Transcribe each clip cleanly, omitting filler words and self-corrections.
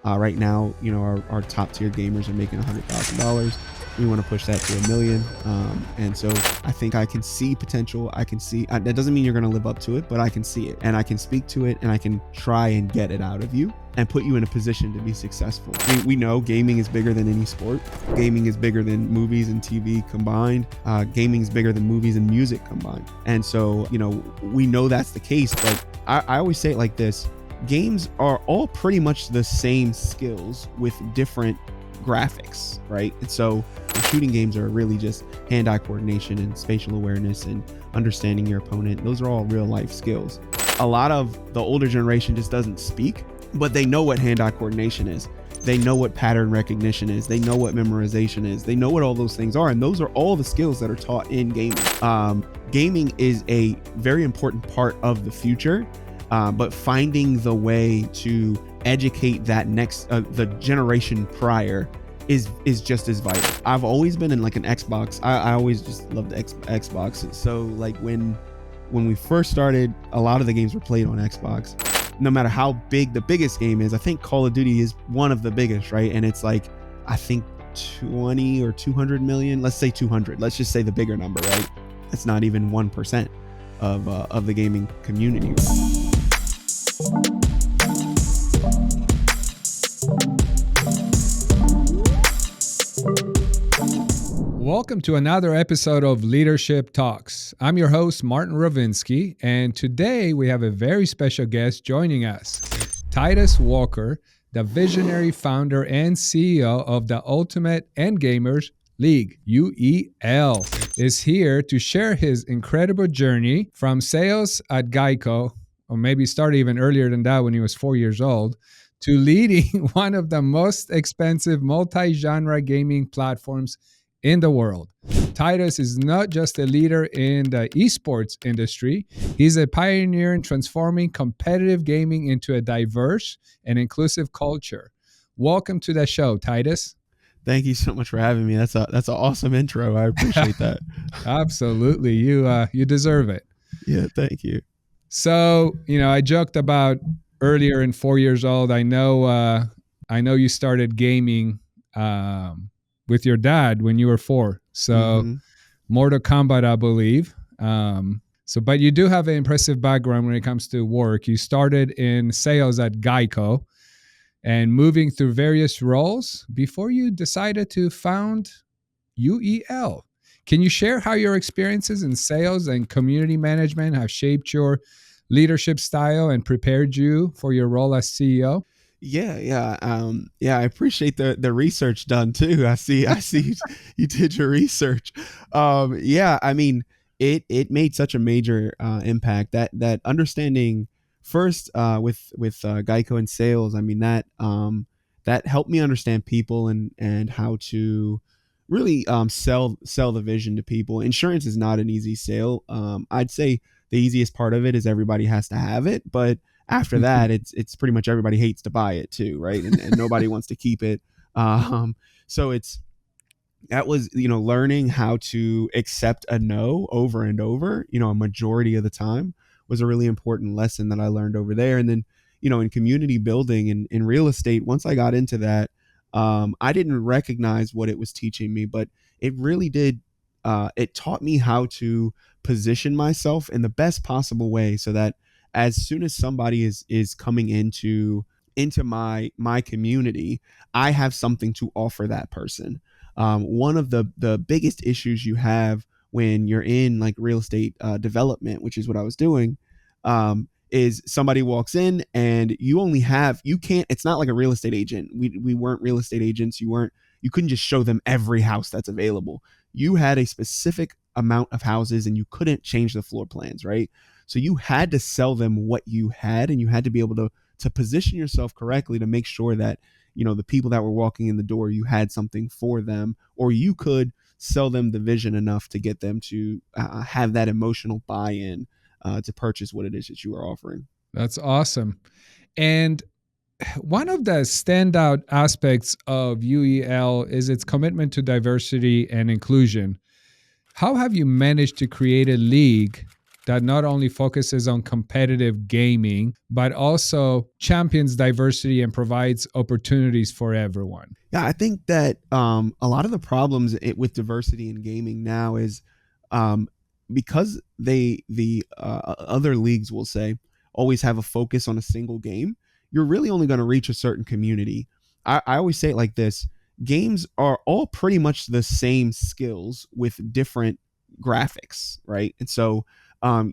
Right now, our top tier gamers are making $100,000. We want to push that to $1 million. And so I think I can see potential. I can see, that doesn't mean you're going to live up to it, but I can see it and I can speak to it and I can try and get it out of you and put you in a position to be successful. We know gaming is bigger than any sport. Gaming is bigger than movies and TV combined. Gaming is bigger than movies and music combined. And so, we know that's the case, but I always say it like this. Games are all pretty much the same skills with different graphics, right? And so the shooting games are really just hand-eye coordination and spatial awareness and understanding your opponent. Those are all real life skills. A lot of the older generation just doesn't speak, but they know what hand-eye coordination is. They know what pattern recognition is. They know what memorization is. They know what all those things are. And those are all the skills that are taught in gaming. Gaming is a very important part of the future. But finding the way to educate that next, the generation prior is just as vital. I've always been in like an Xbox. I always just loved Xbox. So like when we first started, a lot of the games were played on Xbox. No matter how big the biggest game is, I think Call of Duty is one of the biggest, right? And it's like, I think 20 or 200 million, let's say 200. Let's just say the bigger number, right? It's not even 1% of the gaming community. Welcome to another episode of Leadership Talks. I'm your host, Martin Rowanski, and today we have a very special guest joining us. Titus Walker, the visionary founder and CEO of the Ultimate Endgamers League, UEL, is here to share his incredible journey from sales at Geico, or maybe started even earlier than that when he was 4 years old, to leading one of the most expensive multi-genre gaming platforms in the world. Titus is not just a leader in the eSports industry, he's a pioneer in transforming competitive gaming into a diverse and inclusive culture. Welcome to the show, Titus. Thank you so much for having me. That's an awesome intro. I appreciate that. Absolutely. You deserve it. Yeah, thank you. So, I joked about earlier in 4 years old. I know you started gaming with your dad when you were 4. So Mortal Kombat, I believe. But you do have an impressive background when it comes to work. You started in sales at Geico and moving through various roles before you decided to found UEL. Can you share how your experiences in sales and community management have shaped your leadership style and prepared you for your role as CEO? Yeah. I appreciate the research done too. I see you did your research. I mean, it made such a major impact that understanding first with Geico and sales. I mean, that helped me understand people and how to really sell the vision to people. Insurance is not an easy sale. I'd say the easiest part of it is everybody has to have it, but after that, it's pretty much everybody hates to buy it too, right? And nobody wants to keep it. So that was, learning how to accept a no over and over, a majority of the time was a really important lesson that I learned over there. And then, in community building and in real estate, once I got into that, I didn't recognize what it was teaching me, but it really did. It taught me how to position myself in the best possible way so that as soon as somebody is coming into my community, I have something to offer that person. One of the biggest issues you have when you're in like real estate development, which is what I was doing, is somebody walks in and you can't, it's not like a real estate agent. We weren't real estate agents. You couldn't just show them every house that's available. You had a specific amount of houses and you couldn't change the floor plans, right? So you had to sell them what you had, and you had to be able to position yourself correctly to make sure that, the people that were walking in the door, you had something for them, or you could sell them the vision enough to get them to have that emotional buy-in to purchase what it is that you are offering. That's awesome. And one of the standout aspects of UEL is its commitment to diversity and inclusion. How have you managed to create a league that not only focuses on competitive gaming, but also champions diversity and provides opportunities for everyone? Yeah, I think that a lot of the problems with diversity in gaming now is um, because the other leagues will say always have a focus on a single game. You're really only going to reach a certain community. I always say it like this: games are all pretty much the same skills with different graphics, right? And so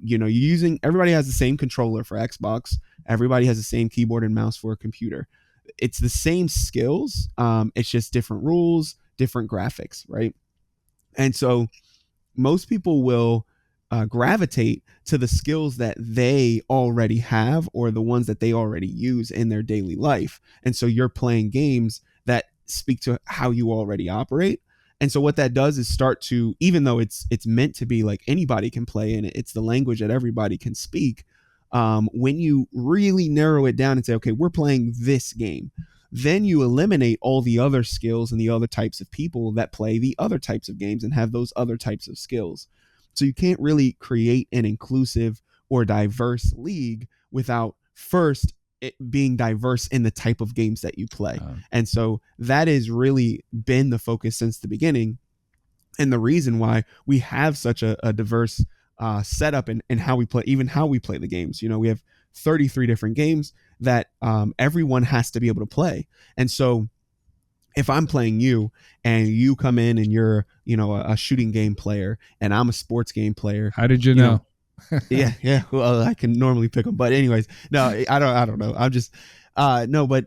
using everybody has the same controller for Xbox, everybody has the same keyboard and mouse for a computer. It's the same skills. It's just different rules, different graphics, right? And so most people will gravitate to the skills that they already have or the ones that they already use in their daily life. And so you're playing games that speak to how you already operate. And so what that does is start to, even though it's meant to be like anybody can play and it's the language that everybody can speak, when you really narrow it down and say, okay, we're playing this game, then you eliminate all the other skills and the other types of people that play the other types of games and have those other types of skills. So you can't really create an inclusive or diverse league without first it being diverse in the type of games that you play. And so that has really been the focus since the beginning. And the reason why we have such a diverse setup in how we play, even how we play the games. We have 33 different games that everyone has to be able to play. And so if I'm playing you and you come in and you're, a shooting game player and I'm a sports game player. How did you know? Yeah. Well, I can normally pick them, but anyways, no, I don't know. I'm just, no, but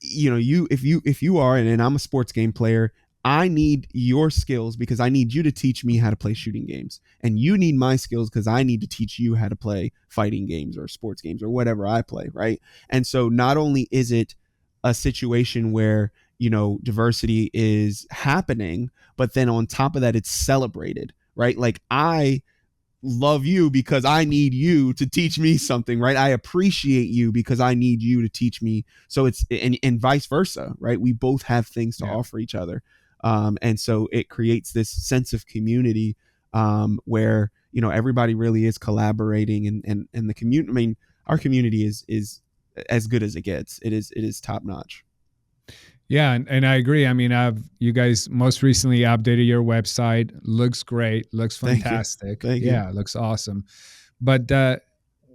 if you are, and I'm a sports game player, I need your skills because I need you to teach me how to play shooting games, and you need my skills because I need to teach you how to play fighting games or sports games or whatever I play. Right. And so not only is it a situation where, diversity is happening, but then on top of that, it's celebrated, right? Like I love you because I need you to teach me something, right? I appreciate you because I need you to teach me. So it's, and vice versa, right? We both have things to offer each other. And so it creates this sense of community where, everybody really is collaborating and the community, I mean, our community is as good as it gets. It is top notch. Yeah, and I agree. I mean, you guys most recently updated your website. Looks great. Looks fantastic. Thank you. Yeah, looks awesome. But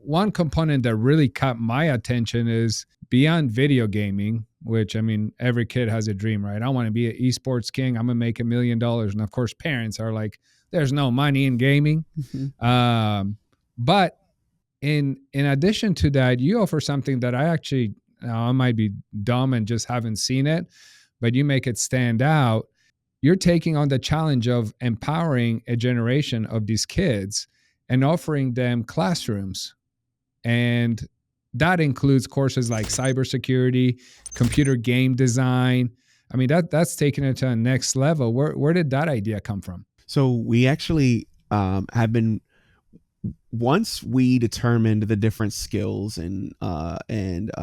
one component that really caught my attention is beyond video gaming, which, I mean, every kid has a dream, right? I want to be an eSports king. I'm going to make $1 million. And of course, parents are like, there's no money in gaming. Mm-hmm. But in addition to that, you offer something that I might be dumb and just haven't seen it, but you make it stand out. You're taking on the challenge of empowering a generation of these kids and offering them classrooms. And that includes courses like cybersecurity, computer game design. I mean, that's taking it to the next level. Where did that idea come from? So we actually have been, once we determined the different skills and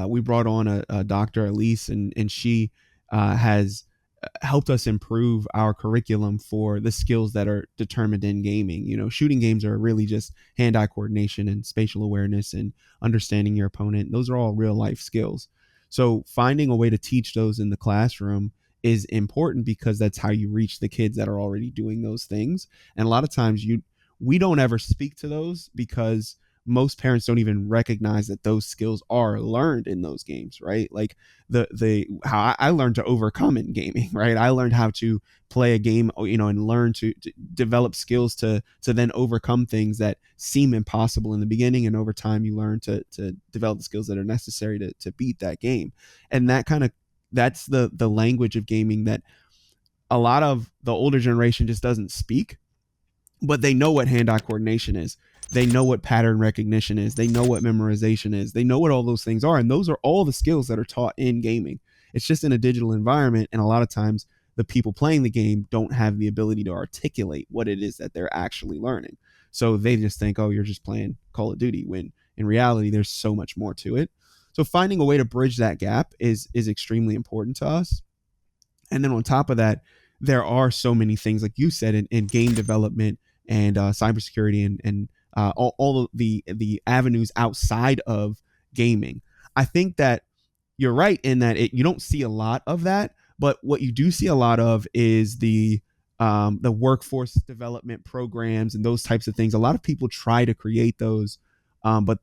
we brought on a Dr. Elise and she has helped us improve our curriculum for the skills that are determined in gaming. Shooting games are really just hand-eye coordination and spatial awareness and understanding your opponent. Those are all real life skills. So finding a way to teach those in the classroom is important because that's how you reach the kids that are already doing those things. And a lot of times we don't ever speak to those because most parents don't even recognize that those skills are learned in those games, right? Like how I learned to overcome in gaming, right? I learned how to play a game, and learn to develop skills to then overcome things that seem impossible in the beginning. And over time, you learn to develop the skills that are necessary to beat that game. And that's the language of gaming that a lot of the older generation just doesn't speak. But they know what hand-eye coordination is. They know what pattern recognition is. They know what memorization is. They know what all those things are. And those are all the skills that are taught in gaming. It's just in a digital environment. And a lot of times the people playing the game don't have the ability to articulate what it is that they're actually learning. So they just think, oh, you're just playing Call of Duty, when in reality, there's so much more to it. So finding a way to bridge that gap is extremely important to us. And then on top of that, there are so many things, like you said, in game development and cybersecurity and all of the avenues outside of gaming. I think that you're right in that you don't see a lot of that, but what you do see a lot of is the workforce development programs and those types of things. A lot of people try to create those, but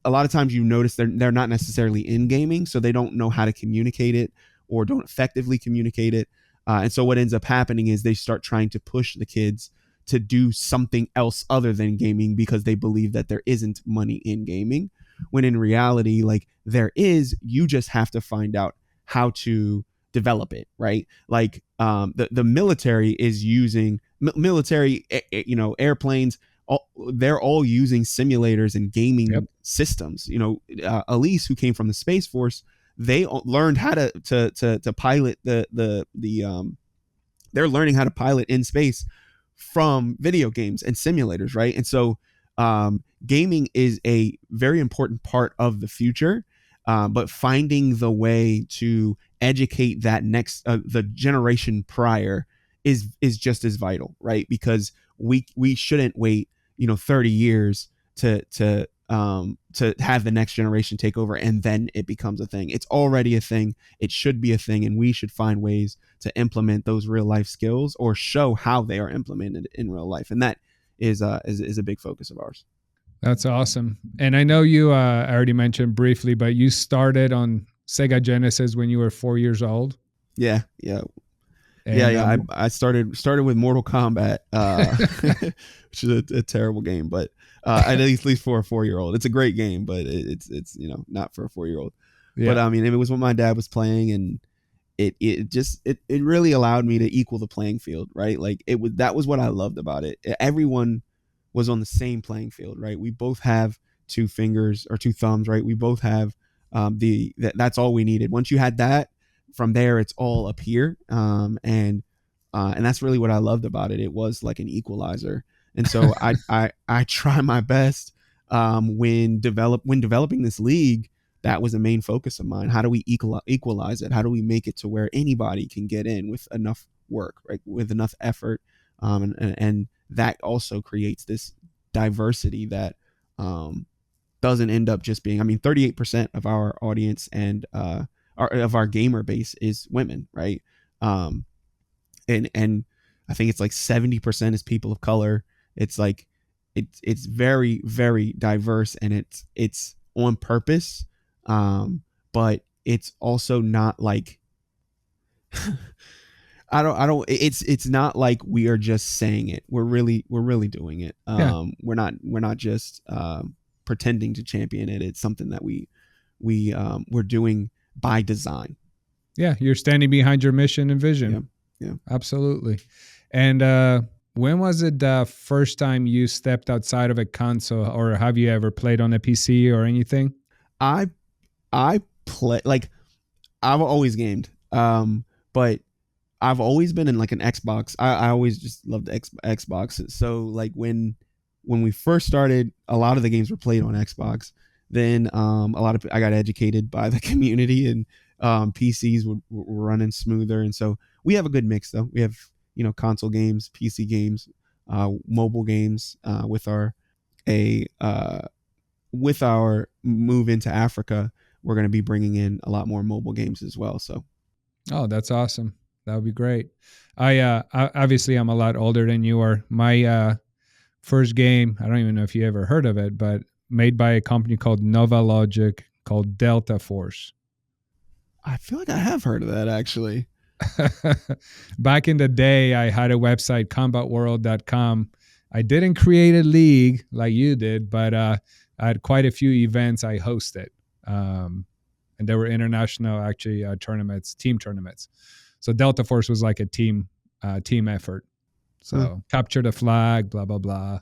a lot of times you notice they're not necessarily in gaming, so they don't know how to communicate it or don't effectively communicate it. And so what ends up happening is they start trying to push the kids to do something else other than gaming because they believe that there isn't money in gaming, when in reality, like, there is. You just have to find out how to develop it, right? Like, the military is using military, airplanes. They're all using simulators and gaming systems. Elise, who came from the Space Force, they learned how to pilot they're learning how to pilot in space from video games and simulators, right? And so gaming is a very important part of the future, but finding the way to educate that next the generation prior is just as vital, right? Because we shouldn't wait 30 years to have the next generation take over and then it becomes a thing. It's already a thing. It should be a thing, and we should find ways to implement those real life skills or show how they are implemented in real life, and that is a big focus of ours. That's awesome. And I know you already mentioned briefly, but you started on Sega Genesis when you were 4 years old. Yeah. I started with Mortal Kombat, which is a terrible game, but at least for a 4-year-old, it's a great game, but it's not for a 4-year-old. Yeah. But I mean, it was what my dad was playing, and it really allowed me to equal the playing field, right? Like, that was what I loved about it. Everyone was on the same playing field, right? We both have 2 fingers or 2 thumbs, right? We both have that's all we needed. Once you had that, from there it's all up here, and that's really what I loved about it. It was like an equalizer, and so I try my best when developing this league. That was a main focus of mine. How do we equalize it? How do we make it to where anybody can get in with enough work, right? With enough effort, and that also creates this diversity that doesn't end up just being. I mean, 38% of our audience and of our gamer base is women, right? And I think it's like 70% is people of color. It's like it's very, very diverse, and it's on purpose, but it's also not like I don't it's not like we are just saying it. We're really doing it. We're not just pretending to champion it. It's something that we're doing by design. Yeah, you're standing behind your mission and vision. Yeah. Absolutely. And when was it the first time you stepped outside of a console, or have you ever played on a PC or anything? I play, like, I've always gamed, but I've always been in like an Xbox. I always just loved Xbox. So like when we first started, a lot of the games were played on Xbox. Then I got educated by the community, and PCs were running smoother. And so we have a good mix, though. We have console games, PC games, mobile games. With our move into Africa, we're going to be bringing in a lot more mobile games as well. So, oh, that's awesome. That would be great. I obviously I'm a lot older than you are. My first game, I don't even know if you ever heard of it, but made by a company called Nova Logic, called Delta Force. I feel like I have heard of that, actually. Back in the day, I had a website, combatworld.com. I didn't create a league like you did, but I had quite a few events I hosted. And there were international, actually, tournaments, team tournaments. So Delta Force was like a team effort. So capture the flag, blah, blah, blah.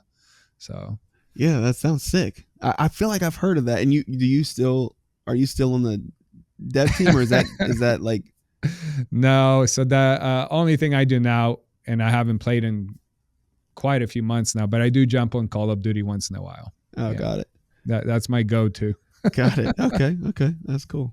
So yeah, that sounds sick. I feel like I've heard of that. And are you still on the dev team, or is that like? No. So the only thing I do now, and I haven't played in quite a few months now, but I do jump on Call of Duty once in a while. Oh, yeah. Got it. That's my go-to. Got it. Okay. That's cool.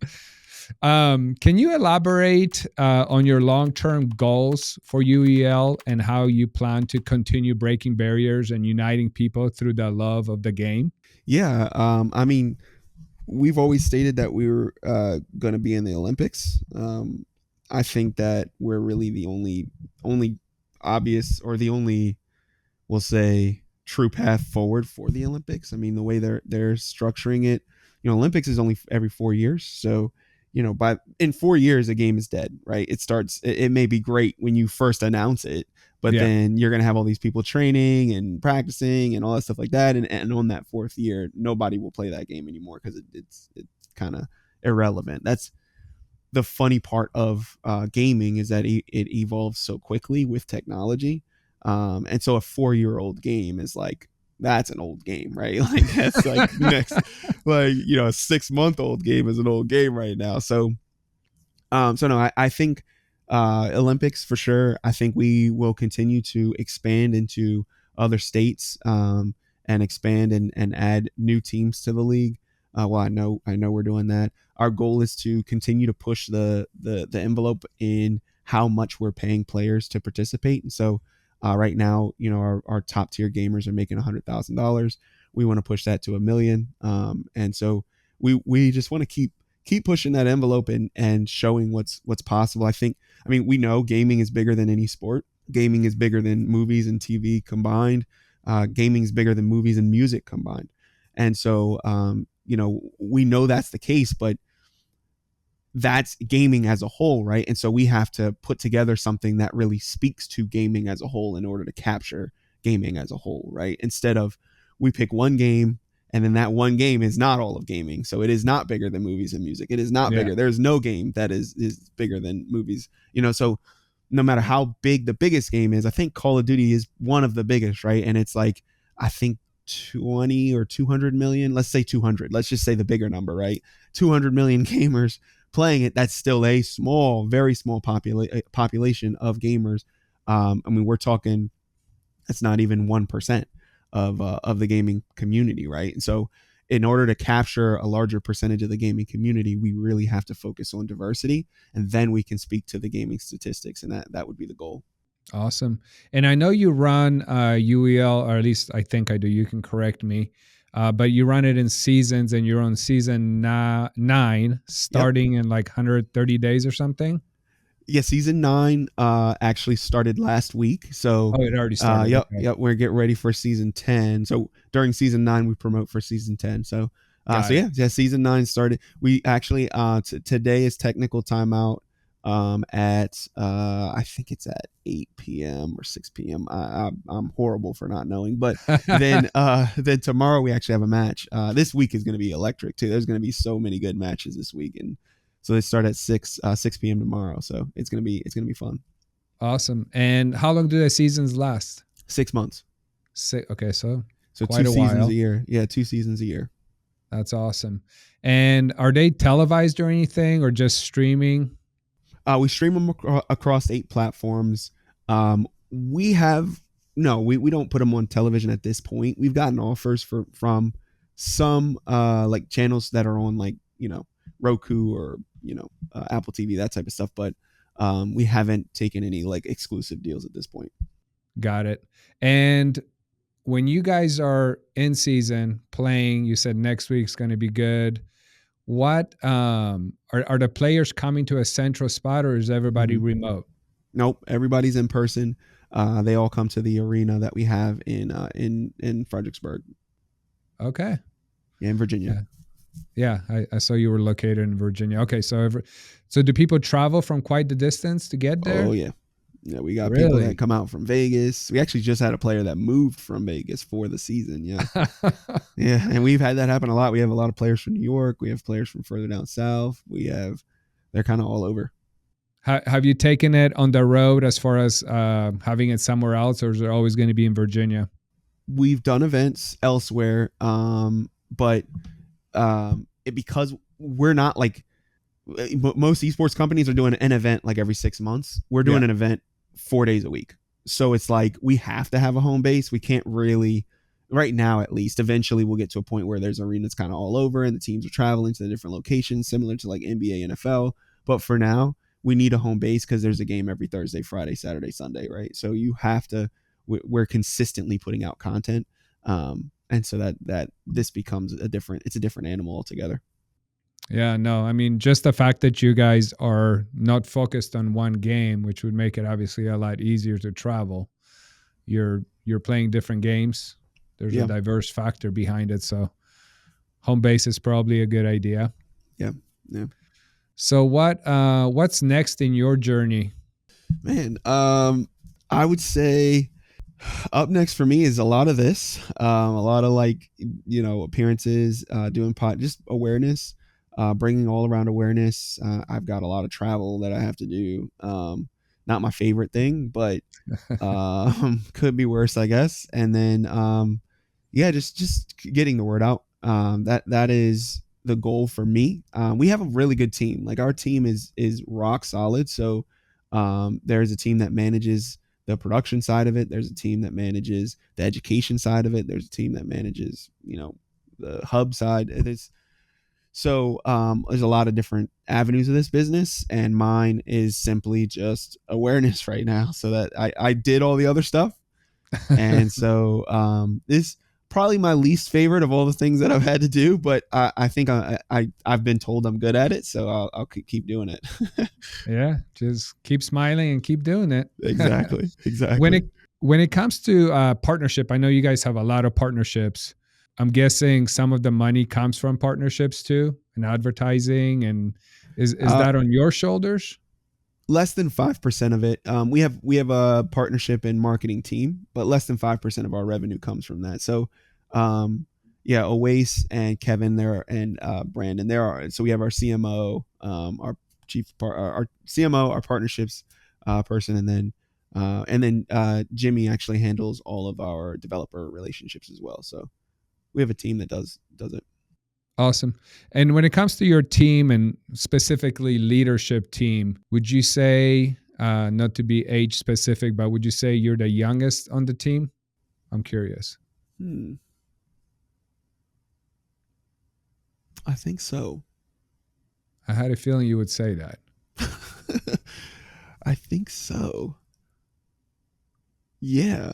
Can you elaborate on your long-term goals for UEL and how you plan to continue breaking barriers and uniting people through the love of the game? Yeah, I mean, we've always stated that we were going to be in the Olympics. I think that we're really the only obvious, or the only, we'll say, true path forward for the Olympics. I mean, the way they're structuring it, Olympics is only every 4 years, so by in 4 years a game is dead, right? It may be great when you first announce it, but Yeah. then you're going to have all these people training and practicing and all that stuff like that, and on that fourth year nobody will play that game anymore because it's kind of irrelevant. That's the funny part of gaming, is that it evolves so quickly with technology. And so a 4-year-old game is like, that's an old game, right? Like that's like next, like, a 6-month-old game is an old game right now. So no, I think Olympics for sure. I think we will continue to expand into other states, and expand and add new teams to the league. Well, I know we're doing that. Our goal is to continue to push the envelope in how much we're paying players to participate. And so right now, our top tier gamers are making $100,000. We want to push that to $1 million. And so we just want to keep pushing that envelope and showing what's possible. I mean, we know gaming is bigger than any sport. Gaming is bigger than movies and TV combined. Gaming is bigger than movies and music combined. And so, we know that's the case, but that's gaming as a whole, right? And so we have to put together something that really speaks to gaming as a whole in order to capture gaming as a whole, right? Instead of, we pick one game and then that one game is not all of gaming. So it is not bigger than movies and music. It is not Yeah. bigger. There's no game that is bigger than movies, so no matter how big the biggest game is, I think Call of Duty is one of the biggest, right? And it's like, I think 20 or 200 million, let's say 200, let's just say the bigger number, right? 200 million gamers playing it. That's still a small, very small population of gamers. I mean, we're talking, it's not even 1% of the gaming community, right? And so in order to capture a larger percentage of the gaming community, we really have to focus on diversity, and then we can speak to the gaming statistics, and that would be the goal. Awesome. And I know you run UEL, or at least I think I do. You can correct me. But you run it in seasons, and you're on season 9, starting in like 130 days or something. Yeah, season 9 actually started last week. So it already started. Yep, Okay. yep. We're getting ready for season 10. So during season 9, we promote for season 10. So yeah, season 9 started. We actually today is technical timeout at I think it's at 8 p.m. or 6 p.m. I'm horrible for not knowing, but then tomorrow we actually have a match. This week is going to be electric too. There's going to be so many good matches this week, and so they start at 6 p.m. tomorrow. So it's gonna be fun. Awesome. And how long do the seasons last? 6 months. Okay, so Quite 2 seasons while. a year. Yeah, 2 seasons a year. That's awesome. And are they televised or anything, or just streaming? We stream them across 8 platforms. We don't put them on television at this point. We've gotten offers from some like channels that are on, like, Roku or Apple TV, that type of stuff, but we haven't taken any like exclusive deals at this point. Got it. And when you guys are in season playing, you said next week's going to be good. What are the players coming to a central spot, or is everybody remote? Nope, everybody's in person. They all come to the arena that we have in Fredericksburg. Okay. Yeah, in Virginia. Yeah, I saw you were located in Virginia. Okay, so do people travel from quite the distance to get there? Oh yeah. Yeah, we got people that come out from Vegas. We actually just had a player that moved from Vegas for the season. Yeah. Yeah, and we've had that happen a lot. We have a lot of players from New York. We have players from further down south. They're kind of all over. Have you taken it on the road as far as having it somewhere else, or is it always going to be in Virginia? We've done events elsewhere, but because we're not like most esports companies are doing an event like every 6 months. We're doing an event 4 days a week. So it's like we have to have a home base. We can't really right now at least. Eventually we'll get to a point where there's arenas kind of all over and the teams are traveling to the different locations, similar to like NBA, NFL. But for now, we need a home base because there's a game every Thursday, Friday, Saturday, Sunday, right? So you have to, we're consistently putting out content. And so that this becomes it's a different animal altogether. Yeah, no, I mean, just the fact that you guys are not focused on one game, which would make it obviously a lot easier to travel. You're playing different games. There's a Yeah. diverse factor behind it, so home base is probably a good idea. Yeah. Yeah. So what's next in your journey? Man, I would say up next for me is a lot of this, a lot of like, appearances, doing just awareness, bringing all around awareness. I've got a lot of travel that I have to do. Not my favorite thing, but could be worse, I guess. And then, yeah, just getting the word out. That is the goal for me. We have a really good team. Like our team is rock solid. So there's a team that manages the production side of it. There's a team that manages the education side of it. There's a team that manages, the hub side. There's a lot of different avenues of this business, and mine is simply just awareness right now. So that I did all the other stuff, and so this probably my least favorite of all the things that I've had to do, but I think I've been told I'm good at it, so I'll keep doing it. Yeah, just keep smiling and keep doing it. Exactly. when Exactly. it when it comes to partnership, I know you guys have a lot of partnerships. I'm guessing some of the money comes from partnerships too, and advertising. And is Uh, that on your shoulders? Less than 5% of it. We have a partnership and marketing team, but less than 5% of our revenue comes from that. So, yeah, Oase and Kevin there and Brandon there are. So we have our CMO, our our CMO, our partnerships person, and then Jimmy actually handles all of our developer relationships as well. So we have a team that does it. Awesome. And when it comes to your team and specifically leadership team, would you say, not to be age specific, but would you say you're the youngest on the team? I'm curious. I think so. I had a feeling you would say that. I think so. Yeah.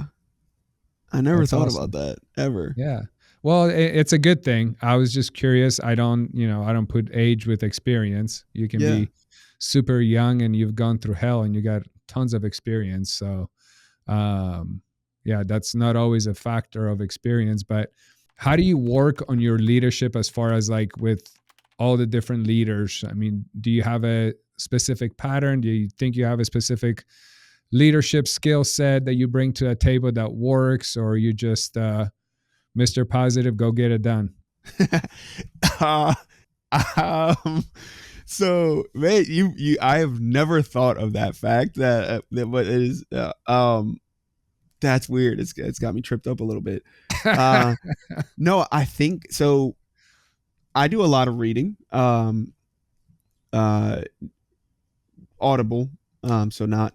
I never That's thought about awesome. that ever. Yeah. Well, it's a good thing. I was just curious. I don't put age with experience. You can Yeah. be super young and you've gone through hell and you got tons of experience. So, yeah, that's not always a factor of experience. But how do you work on your leadership as far as like with all the different leaders? I mean, do you have a specific pattern? Do you think you have a specific leadership skill set that you bring to a table that works, or you just Mr. Positive, go get it done? uh, um, so man, I have never thought of that fact that what it is. That's weird. It's got me tripped up a little bit. No, I think so. I do a lot of reading. Uh, Audible. So not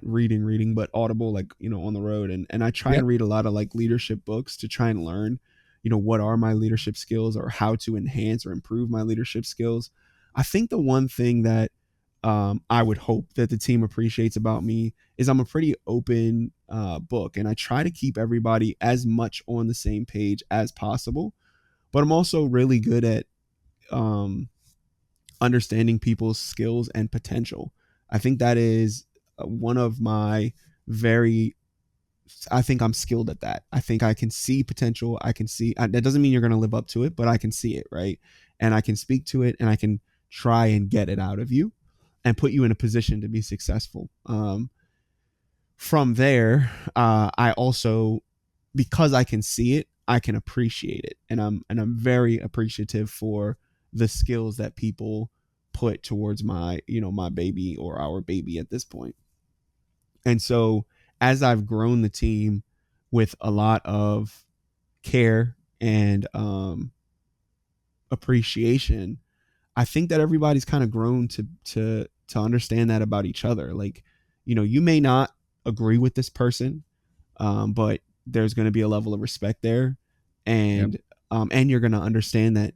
reading, but Audible, like, on the road. And I try and Yep. read a lot of like leadership books to try and learn, what are my leadership skills or how to enhance or improve my leadership skills. I think the one thing that I would hope that the team appreciates about me is I'm a pretty open book, and I try to keep everybody as much on the same page as possible. But I'm also really good at um, understanding people's skills and potential. I think that is one of my very I think I'm skilled at that. I think I can see potential. I can see that doesn't mean you're going to live up to it, but I can see it, right? And I can speak to it, and I can try and get it out of you and put you in a position to be successful. From there, I also, because I can see it, I can appreciate it, and I'm very appreciative for the skills that people put towards my baby or our baby at this point. And so as I've grown the team with a lot of care and appreciation, I think that everybody's kind of grown to understand that about each other. Like, you may not agree with this person, but there's going to be a level of respect there, Yep. and you're going to understand that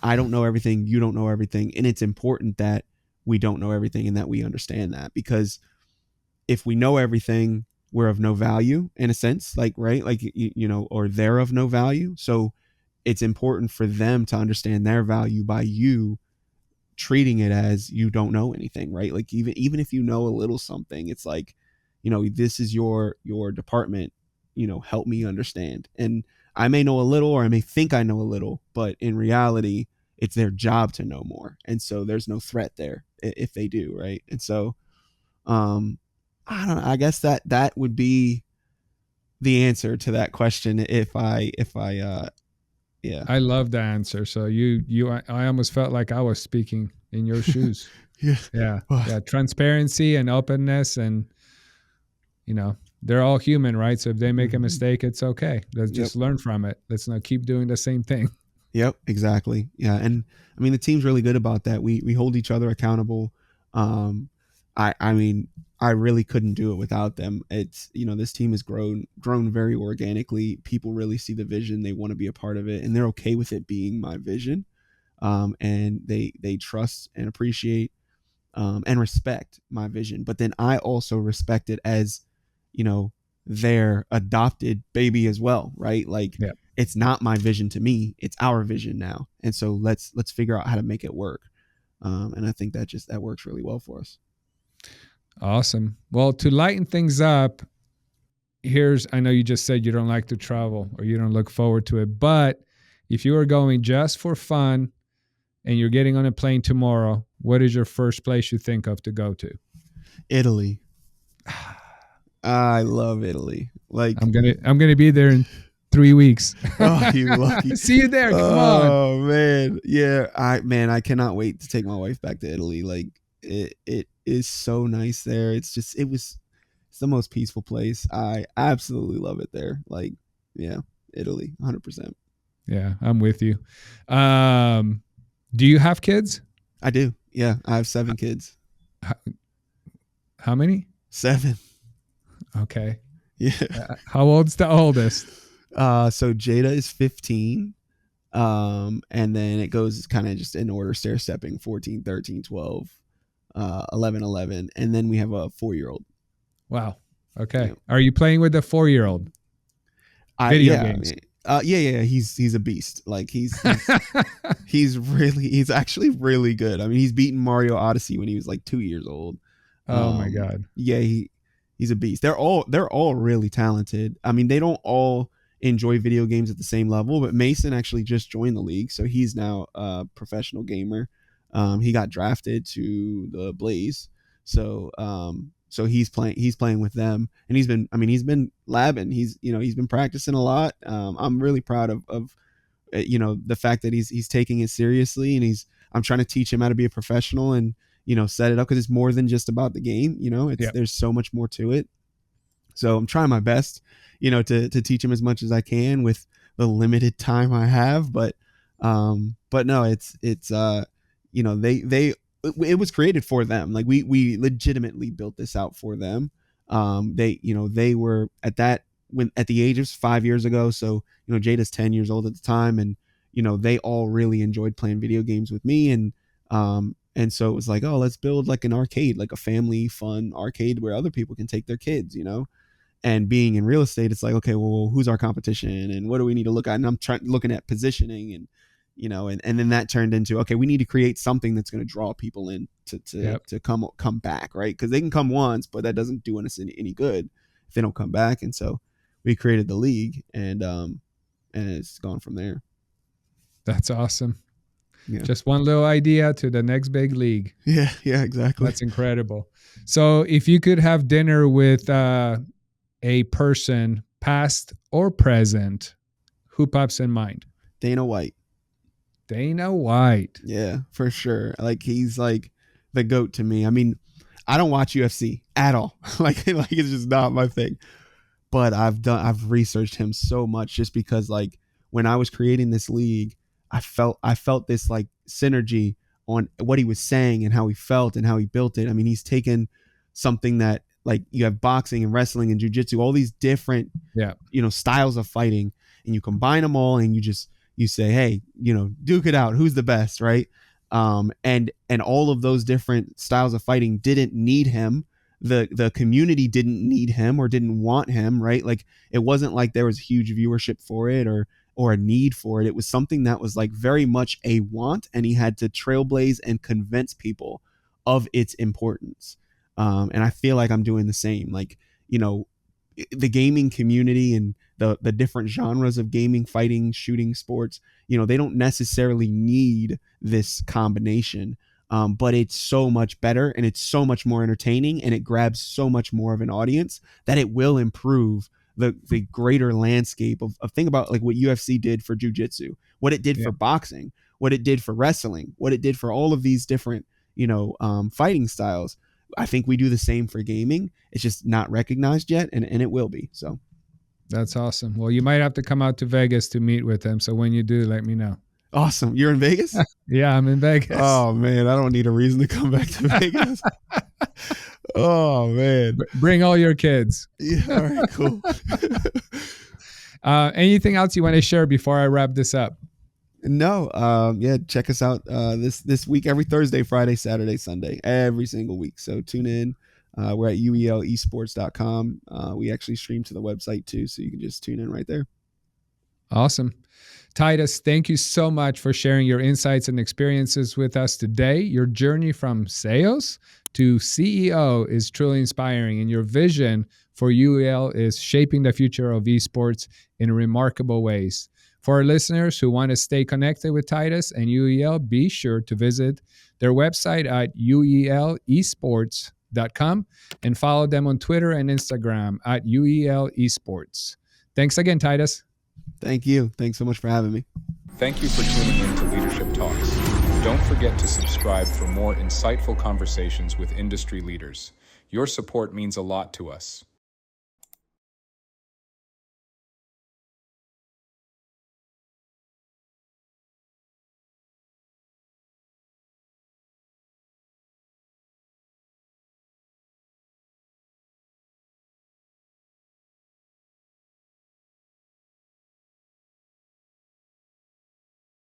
I don't know everything, you don't know everything, and it's important that we don't know everything and that we understand that, because if we know everything, we're of no value in a sense, like, right, like, or they're of no value. So it's important for them to understand their value by you treating it as you don't know anything, right? Like, even if you know a little something, it's like, this is your department, help me understand. And I may know a little, or I may think I know a little, but in reality, it's their job to know more. And so there's no threat there if they do, right? And so um I don't know, I guess that would be the answer to that question, if I yeah. I love the answer. So I almost felt like I was speaking in your shoes. Yeah. Yeah. Well, Yeah. Transparency and openness, and they're all human, right? So if they make a mistake, it's okay. Let's yep. just learn from it. Let's not keep doing the same thing. Yep, exactly. Yeah, and I mean the team's really good about that. We hold each other accountable. I mean I really couldn't do it without them. It's this team has grown very organically. People really see the vision. They want to be a part of it, and they're okay with it being my vision. And they trust and appreciate and respect my vision. But then I also respect it as their adopted baby as well, right? Like, Yeah. it's not my vision to me, it's our vision now, and so let's figure out how to make it work. And I think that works really well for us. Awesome. Well, to lighten things up, I know you just said you don't like to travel or you don't look forward to it, but if you were going just for fun and you're getting on a plane tomorrow, what is your first place you think of to go to? Italy. I love Italy. Like, I'm gonna be there in 3 weeks. oh, you lucky. See you there. Come on. Oh man. Yeah. I cannot wait to take my wife back to Italy. Like, it is so nice there. It's the most peaceful place. I absolutely love it there. Like, yeah, Italy, 100%. Yeah, I'm with you. Do you have kids? I do. Yeah, I have 7 kids. How many? 7. Okay. Yeah. How old's the oldest? So Jada is 15. And then it goes kind of just in order, stair stepping: 14, 13, 12, 11, 11. And then we have a 4-year-old. Wow. Okay. Yeah. Are you playing with the 4-year-old? Video games. Yeah. He's a beast. Like, he's actually really good. I mean, he's beaten Mario Odyssey when he was like 2 years old. Oh my God. Yeah, he's a beast. They're all really talented. I mean, they don't all enjoy video games at the same level, but Mason actually just joined the league, so he's now a professional gamer. He got drafted to the Blaze, so he's playing with them, and he's been labbing. He's been practicing a lot. I'm really proud of the fact that he's taking it seriously, and I'm trying to teach him how to be a professional and set it up, because it's more than just about the game. There's so much more to it. So I'm trying my best, to teach him as much as I can with the limited time I have. But no, it's it was created for them. Like, we legitimately built this out for them. They were at the age of 5 years ago. So, Jada's 10 years old at the time, and, they all really enjoyed playing video games with me. And so it was like, oh, let's build like an arcade, like a family fun arcade where other people can take their kids, and being in real estate, it's like, okay, well, who's our competition and what do we need to look at? And I'm looking at positioning, and, and then that turned into, okay, we need to create something that's going to draw people in to come back. Right. Cause they can come once, but that doesn't do us any good if they don't come back. And so we created the league, and it's gone from there. That's awesome. Yeah. Just one little idea to the next big league. Yeah, exactly. That's incredible. So if you could have dinner with a person, past or present, who pops in mind? Dana White. Dana White. Yeah, for sure. Like, he's like the GOAT to me. I mean, I don't watch UFC at all. like it's just not my thing. But I've researched him so much, just because, like, when I was creating this league, I felt this like synergy on what he was saying and how he felt and how he built it. I mean, he's taken something that like you have boxing and wrestling and jiu-jitsu, all these different, styles of fighting, and you combine them all and you say, hey, duke it out. Who's the best, right? And all of those different styles of fighting didn't need him. The community didn't need him or didn't want him, right? Like it wasn't like there was huge viewership for it or a need for it. It was something that was like very much a want, and he had to trailblaze and convince people of its importance. And I feel like I'm doing the same. Like, the gaming community and the different genres of gaming, fighting, shooting, sports, they don't necessarily need this combination. But it's so much better and it's so much more entertaining, and it grabs so much more of an audience that it will improve the greater landscape of think about like what UFC did for jiu-jitsu, what it did for boxing, what it did for wrestling, what it did for all of these different, fighting styles. I think we do the same for gaming. It's just not recognized yet, and it will be. So that's awesome. Well, you might have to come out to Vegas to meet with him. So when you do, let me know. Awesome. You're in Vegas? Yeah, I'm in Vegas. Oh, man. I don't need a reason to come back to Vegas. Oh, man. Bring all your kids. Yeah. All right, cool. Anything else you want to share before I wrap this up? No. Check us out this week, every Thursday, Friday, Saturday, Sunday, every single week. So tune in. We're at UEL eSports.com. We actually stream to the website too, so you can just tune in right there. Awesome. Titus, thank you so much for sharing your insights and experiences with us today. Your journey from sales to CEO is truly inspiring, and your vision for UEL is shaping the future of esports in remarkable ways. For our listeners who want to stay connected with Titus and UEL, be sure to visit their website at uelesports.com and follow them on Twitter and Instagram at UEL Esports. Thanks again, Titus. Thank you. Thanks so much for having me. Thank you for tuning in to Leadership Talks. Don't forget to subscribe for more insightful conversations with industry leaders. Your support means a lot to us.